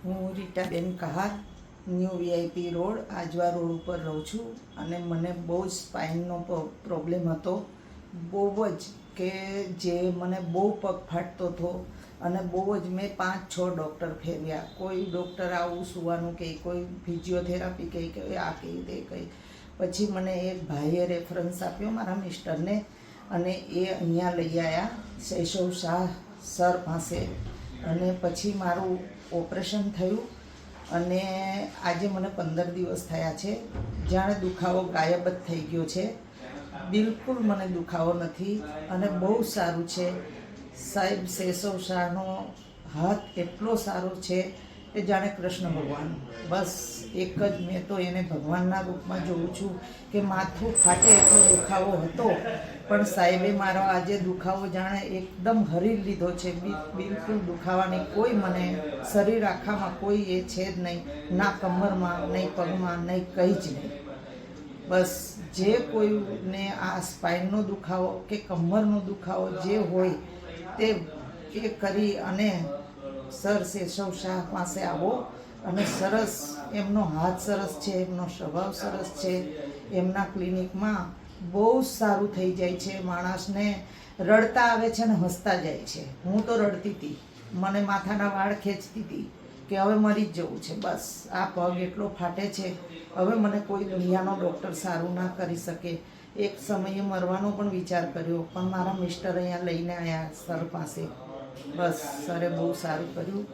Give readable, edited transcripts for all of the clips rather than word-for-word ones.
હું Ritaben Kahar new VIP road Ajwa road ઉપર રહું છું અને મને બહુ જ સ્પાઇનનો પ્રોબ્લેમ હતો. બહુ જ કે જે મને બહુ પગ ફાટતો હતો અને બહુ જ મેં 5-6 ડૉક્ટર ફેર્યા. કોઈ ડૉક્ટર આવું સુવાનું કહે, કોઈ ફિઝિયોથેરાપી કહે કે આ કહે તે કહે. પછી મને એક ભાઈએ રેફરન્સ આપ્યો મારા મિસ્ટરને અને એ અહીંયા લઈ આવ્યા શૈશવ શાહ સર પાસે. અને પછી મારું ઓપરેશન થયું અને આજે મને 15 દિવસ થયા છે. જાણે દુખાવો ગાયબ જ થઈ ગયો છે. બિલકુલ મને દુખાવો નથી અને બહુ સારું છે. સાહેબ શૈશવ શાહનો હાથ એટલો સારો છે કે જાણે કૃષ્ણ ભગવાન. બસ એક જ મેં તો એને ભગવાનના રૂપમાં જોઉં છું કે માથું ફાટે એટલો દુખાવો હતો પણ સાહેબે મારો આજે દુખાવો જાણે એકદમ હરી લીધો છે. બિલકુલ દુખાવાની કોઈ મને શરીર આખામાં કોઈ એ છે જ નહીં, ના કમરમાં નહીં પગમાં નહીં કંઈ જ નહીં. બસ જે કોઈને આ સ્પાઇનનો દુખાવો કે કમરનો દુખાવો જે હોય તે એ કરી અને સર શૈશવ શાહ પાસે આવો અને સરસ એમનો હાથ સરસ છે, એમનો સ્વભાવ સરસ છે. એમના ક્લિનિકમાં બહુ જ સારું થઈ જાય છે. માણસને રડતા આવે છે ને હસતા જાય છે. હું તો રડતી હતી, મને માથાના વાળ ખેંચતી હતી કે હવે મરી જ જવું છે. બસ આ પગ એટલો ફાટે છે, હવે મને કોઈ દુનિયાનો ડૉક્ટર સારું ના કરી શકે. એક સમયે મરવાનો પણ વિચાર કર્યો પણ મારા મિસ્ટર અહીંયા લઈને આવ્યા સર પાસે. બસ સરે બહુ સારું કર્યું.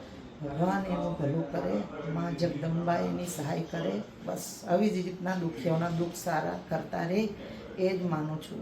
ભગવાન એનું ભલું કરે, માં જગદંબા એની સહાય કરે. બસ આવી જ રીતના દુખીઓના દુઃખ સારા કરતા રહે એ જ માનું છું.